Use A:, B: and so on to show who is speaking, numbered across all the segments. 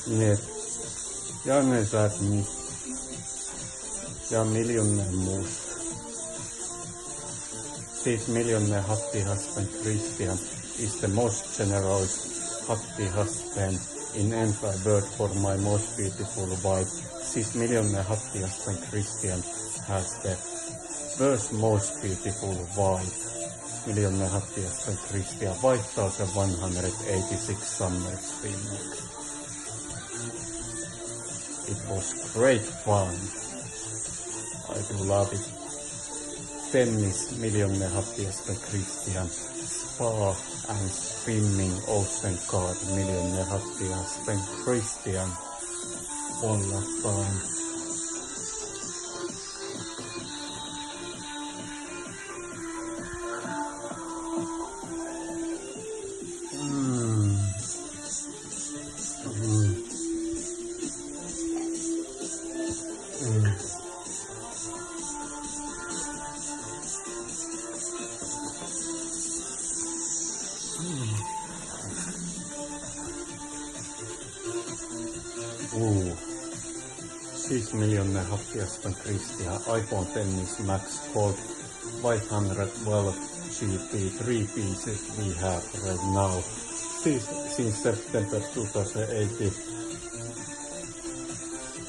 A: Нет, jag är ni. Jag är miljonär mor. 6 millionaire happy husband Christian is the most generous happy husband in entire world for my most beautiful wife. 6 millionaire happy husband Christian has the world's most beautiful wife. Millionaire happy husband Christian 5186 summers Finland. It was great fun. I do love it. Tennis, millionaire happy husband Christian. Spa and swimming, ocean card, millionaire happy husband Christian. All that time. Ooh. 6 millionaire happy husband Christian. iPhone Tennis Max Gold 512 GB 3 pieces we have right now. Since September 2018.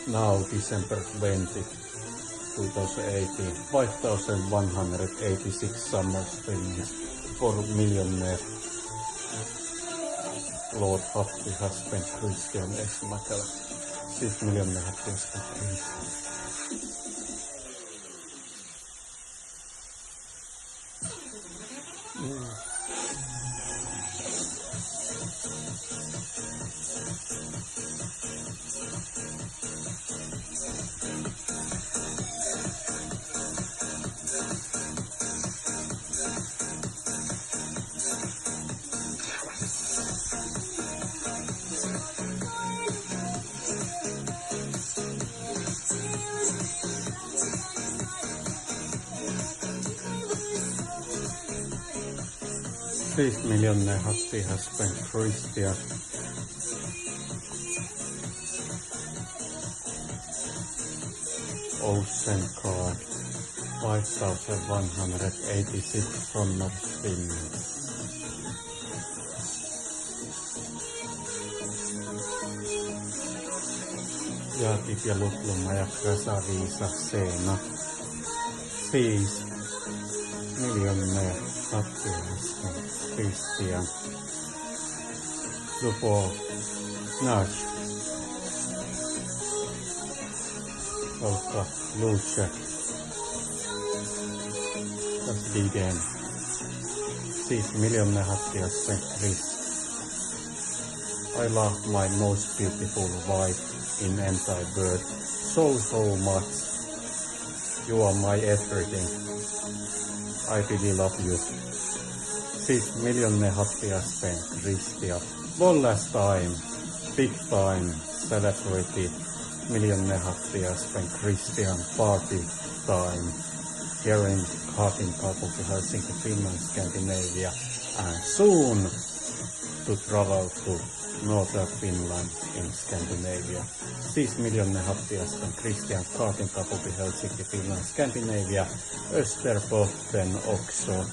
A: Now December 20, 2018. 5186 summer spins for millionaire Lord happy husband Christian S. Mäkelä. 6 millionaire happy husband Christian. $6 millionaire happy husband Christian. Ocean card 5186 from North Finland. Jaatit ja Lutluma ja Krasa-Viisa Seena. 6 millionaire happy husband Christian. Lupo Nash. Olka Luce. Das Ligen. 6 millionaire happy husband Chris. I love my most beautiful wife in entire world so much. You are my everything. I really love you. 6 millionaire happy husband Christian. One last time, big time celebrity millionaire happy husband Christian party time here in Kaupunki, Helsinki, Finland, Scandinavia, and soon to travel to northern Finland in Scandinavia. 6 millionaire happy husband Christian, Kaupunki, Helsinki, Finland, Scandinavia, Österbotten också,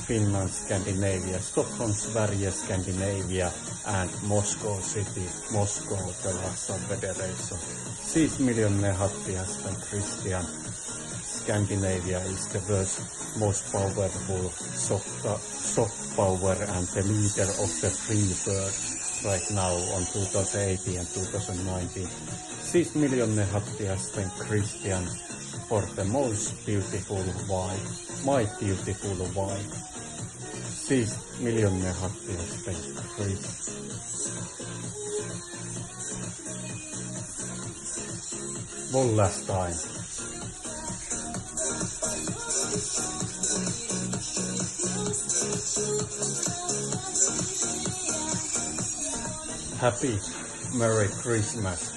A: Finland, Scandinavia, Stockholm, Sverige, Scandinavia, and Moscow City, Moscow, the Russian Federation. 6 millionaire happy husband Christian. Scandinavia is the world's most powerful soft power and the leader of the free world right now on 2018 and 2019. 6 millionaire happy husband Christian for the most beautiful wife, my beautiful wife. 6 millionaire happy husband Christian. One last time. Happy Merry Christmas.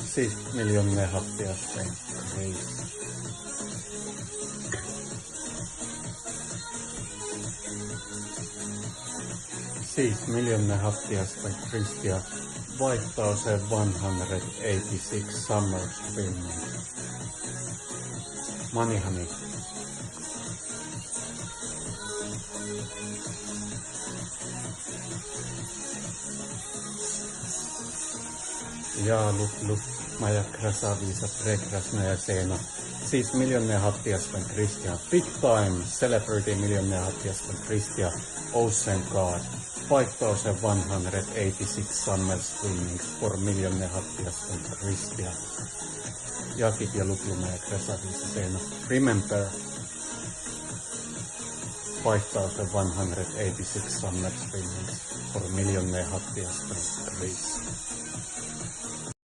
A: 6 miljoner hattia St. Chris. 6 miljoner hattia St. Christia. 5,186 summer swimming. Money honey. Ja, look, Maja krasavisa prekrasnaja sena. 6 miljoner hattia St. Christia. Big time celebrity miljoner hattia St. Christia. Ocean Guard. 5,186 summer swimmings for miljoner hattia St. Christia. Jakit ja Maja krasavisa sena. Remember 5,186 summer swimmings for miljoner hattia St. Christia.